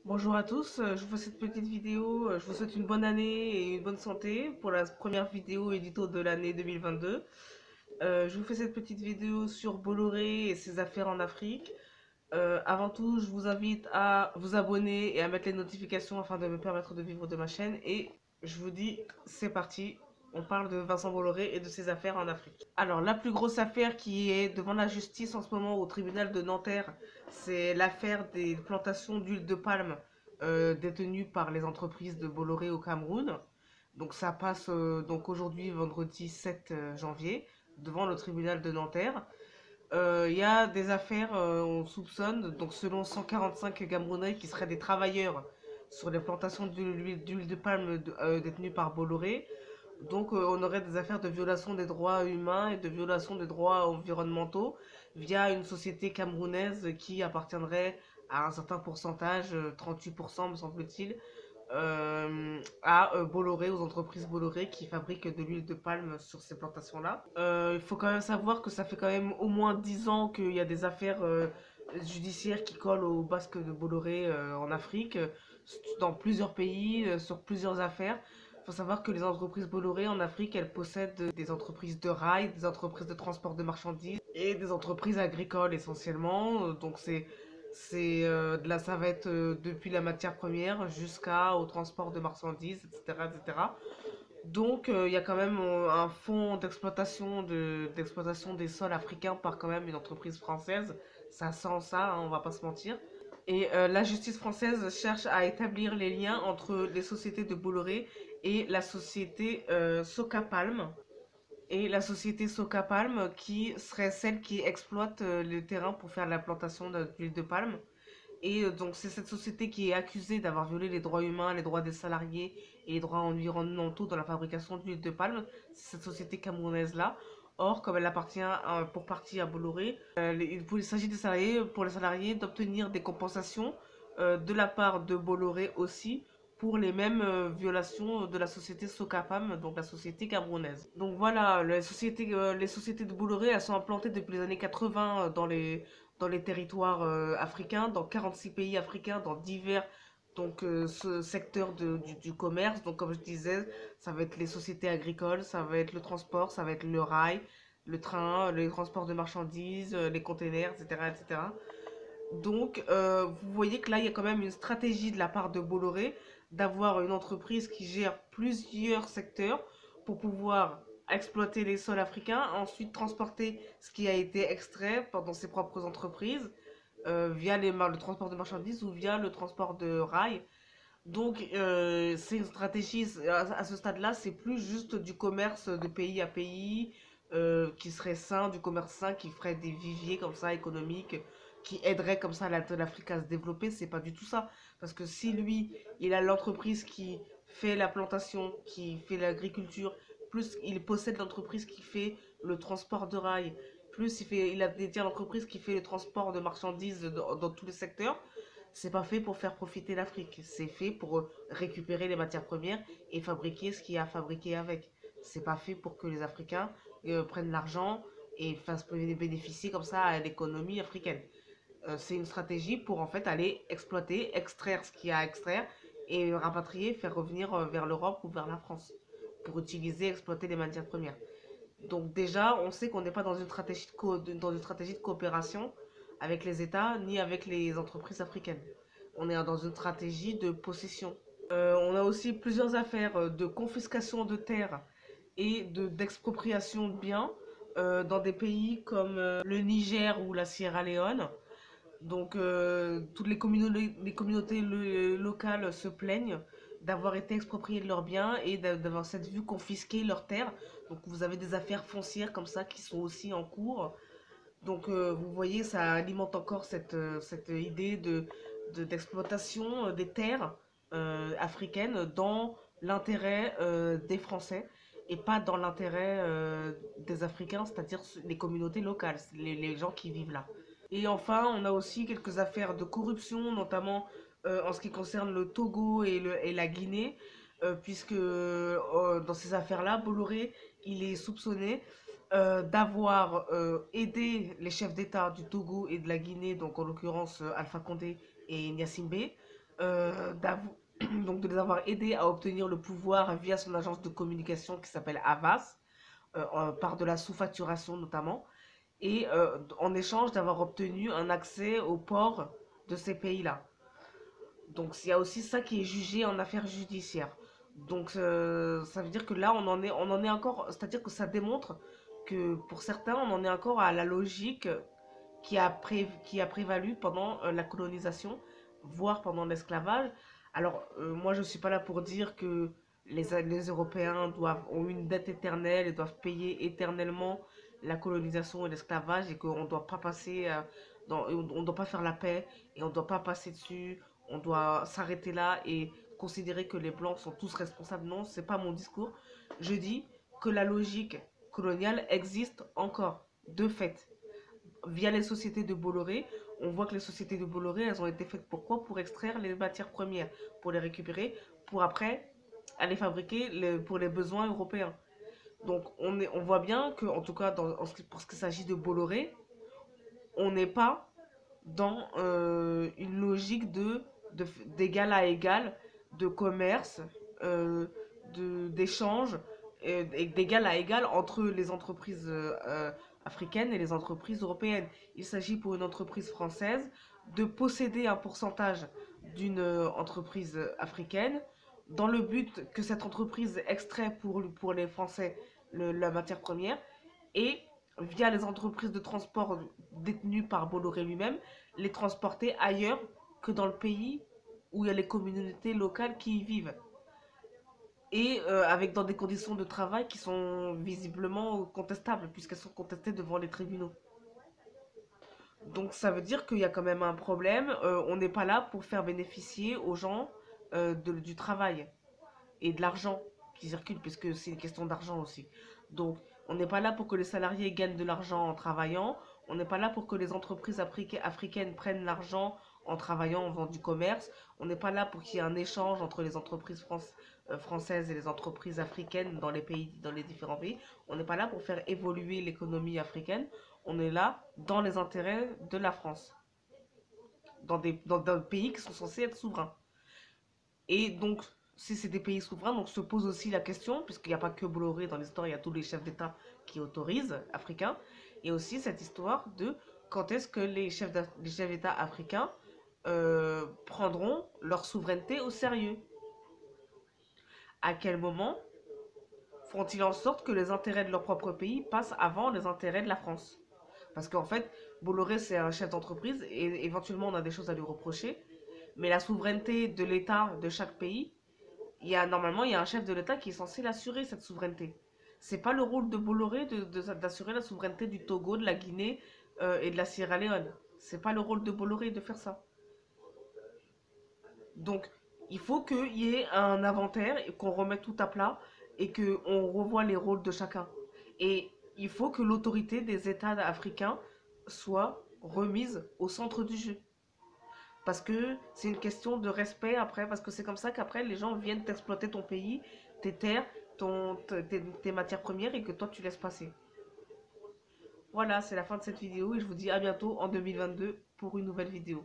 Bonjour à tous, je vous fais cette petite vidéo, je vous souhaite une bonne année et une bonne santé pour la première vidéo édito de l'année 2022. Je vous fais cette petite vidéo sur Bolloré et ses affaires en Afrique. Avant tout, je vous invite à vous abonner et à mettre les notifications afin de me permettre de vivre de ma chaîne. Et je vous dis, c'est parti, on parle de Vincent Bolloré et de ses affaires en Afrique. Alors, la plus grosse affaire qui est devant la justice en ce moment au tribunal de Nanterre, c'est l'affaire des plantations d'huile de palme détenues par les entreprises de Bolloré au Cameroun. Donc ça passe donc aujourd'hui, vendredi 7 janvier, devant le tribunal de Nanterre. Il y a des affaires, on soupçonne, donc selon 145 Camerounais qui seraient des travailleurs sur les plantations d'huile de palme détenues par Bolloré. Donc on aurait des affaires de violation des droits humains et de violation des droits environnementaux via une société camerounaise qui appartiendrait à un certain pourcentage, 38% me semble-t-il, à Bolloré, aux entreprises Bolloré qui fabriquent de l'huile de palme sur ces plantations-là. Il faut quand même savoir que ça fait quand même au moins 10 ans qu'il y a des affaires judiciaires qui collent aux basques de Bolloré en Afrique, dans plusieurs pays, sur plusieurs affaires. Il faut savoir que les entreprises Bolloré en Afrique, elles possèdent des entreprises de rail, des entreprises de transport de marchandises et des entreprises agricoles essentiellement. Donc de là, ça va être depuis la matière première jusqu'au transport de marchandises, etc., etc. Donc, il y a quand même un fonds d'exploitation des sols africains par quand même une entreprise française. Ça sent ça, hein, on va pas se mentir. Et la justice française cherche à établir les liens entre les sociétés de Bolloré et la société Socapalm. Et la société Socapalm qui serait celle qui exploite le terrain pour faire la plantation d'huile de palme. Et donc c'est cette société qui est accusée d'avoir violé les droits humains, les droits des salariés et les droits environnementaux dans la fabrication d'huile de palme. C'est cette société camerounaise-là. Or, comme elle appartient pour partie à Bolloré, il s'agit des salariés, pour les salariés d'obtenir des compensations de la part de Bolloré aussi pour les mêmes violations de la société Socapam, donc la société camerounaise. Donc voilà, les sociétés de Bolloré, elles sont implantées depuis les années 80 dans les territoires africains, dans 46 pays africains, dans divers secteurs du commerce. Donc comme je disais, ça va être les sociétés agricoles, ça va être le transport, ça va être le rail, le train, les transports de marchandises, les containers, etc., etc. Donc vous voyez que là, il y a quand même une stratégie de la part de Bolloré d'avoir une entreprise qui gère plusieurs secteurs pour pouvoir exploiter les sols africains, ensuite transporter ce qui a été extrait dans ses propres entreprises via le transport de marchandises ou via le transport de rails. Donc, c'est une stratégie, à ce stade-là, c'est plus juste du commerce de pays à pays qui serait sain, du commerce sain qui ferait des viviers comme ça économiques, qui aiderait comme ça l'Afrique à se développer. C'est pas du tout ça. Parce que si lui, il a l'entreprise qui fait la plantation, qui fait l'agriculture, plus il possède l'entreprise qui fait le transport de rails, plus il a dédié à l'entreprise qui fait le transport de marchandises dans tous les secteurs, c'est pas fait pour faire profiter l'Afrique, c'est fait pour récupérer les matières premières et fabriquer ce qu'il y a à fabriquer avec. C'est pas fait pour que les Africains prennent l'argent et fassent bénéficier comme ça à l'économie africaine. C'est une stratégie pour en fait aller exploiter, extraire ce qu'il y a à extraire et rapatrier, faire revenir vers l'Europe ou vers la France pour utiliser, exploiter les matières premières. Donc déjà, on sait qu'on n'est pas dans une dans une stratégie de coopération avec les États ni avec les entreprises africaines. On est dans une stratégie de possession. On a aussi plusieurs affaires de confiscation de terres et d'expropriation de biens dans des pays comme le Niger ou la Sierra Leone. Donc, toutes les communautés locales se plaignent d'avoir été expropriées de leurs biens et d'avoir cette vue confisquer leurs terres. Donc, vous avez des affaires foncières comme ça qui sont aussi en cours. Donc, vous voyez, ça alimente encore cette idée d'exploitation des terres africaines dans l'intérêt des Français et pas dans l'intérêt des Africains, c'est-à-dire les communautés locales, les gens qui vivent là. Et enfin, on a aussi quelques affaires de corruption, notamment en ce qui concerne le Togo et la Guinée, puisque dans ces affaires-là, Bolloré, il est soupçonné d'avoir aidé les chefs d'État du Togo et de la Guinée, donc en l'occurrence Alpha Condé et Gnassingbé, donc de les avoir aidés à obtenir le pouvoir via son agence de communication qui s'appelle Havas, par de la sous-facturation notamment, et en échange d'avoir obtenu un accès au port de ces pays-là. Donc il y a aussi ça qui est jugé en affaires judiciaires. Donc ça veut dire que là on en est encore, c'est-à-dire que ça démontre que pour certains on en est encore à la logique qui a prévalu pendant la colonisation, voire pendant l'esclavage. Alors moi je ne suis pas là pour dire que les Européens ont une dette éternelle et doivent payer éternellement la colonisation et l'esclavage et qu'on ne doit pas passer on doit pas faire la paix et on ne doit pas passer dessus, on doit s'arrêter là et considérer que les blancs sont tous responsables. Non, c'est pas mon discours. Je dis que la logique coloniale existe encore, de fait. Via les sociétés de Bolloré, on voit que les sociétés de Bolloré, elles ont été faites pourquoi? Pour extraire les matières premières, pour les récupérer, pour après aller fabriquer pour les besoins européens. Donc on voit bien que, en tout cas pour ce qui s'agit de Bolloré, on n'est pas dans une logique d'égal à égal, de commerce, euh, d'échange, et d'égal à égal entre les entreprises africaines et les entreprises européennes. Il s'agit pour une entreprise française de posséder un pourcentage d'une entreprise africaine dans le but que cette entreprise extrait pour les Français la matière première et via les entreprises de transport détenues par Bolloré lui-même, les transporter ailleurs que dans le pays où il y a les communautés locales qui y vivent. Et avec dans des conditions de travail qui sont visiblement contestables, puisqu'elles sont contestées devant les tribunaux. Donc ça veut dire qu'il y a quand même un problème. On n'est pas là pour faire bénéficier aux gens du travail et de l'argent qui circule, puisque c'est une question d'argent aussi. Donc, on n'est pas là pour que les salariés gagnent de l'argent en travaillant. On n'est pas là pour que les entreprises africaines prennent l'argent en travaillant, en faisant du commerce. On n'est pas là pour qu'il y ait un échange entre les entreprises françaises et les entreprises africaines dans les pays, dans les différents pays. On n'est pas là pour faire évoluer l'économie africaine. On est là dans les intérêts de la France, dans des pays qui sont censés être souverains. Et donc, si c'est des pays souverains, donc se pose aussi la question, puisqu'il n'y a pas que Bolloré dans l'histoire, il y a tous les chefs d'État qui autorisent, africains, et aussi cette histoire de quand est-ce que les chefs d'État africains prendront leur souveraineté au sérieux. À quel moment font-ils en sorte que les intérêts de leur propre pays passent avant les intérêts de la France? Parce qu'en fait, Bolloré, c'est un chef d'entreprise, et éventuellement on a des choses à lui reprocher, mais la souveraineté de l'État de chaque pays, normalement, il y a un chef de l'État qui est censé l'assurer, cette souveraineté. C'est pas le rôle de Bolloré d'assurer la souveraineté du Togo, de la Guinée et de la Sierra Leone. C'est pas le rôle de Bolloré de faire ça. Donc, il faut qu'il y ait un inventaire et qu'on remette tout à plat et qu'on revoie les rôles de chacun. Et il faut que l'autorité des États africains soit remise au centre du jeu. Parce que c'est une question de respect après, parce que c'est comme ça qu'après les gens viennent t'exploiter ton pays, tes terres, tes matières premières et que toi tu laisses passer. Voilà, c'est la fin de cette vidéo et je vous dis à bientôt en 2022 pour une nouvelle vidéo.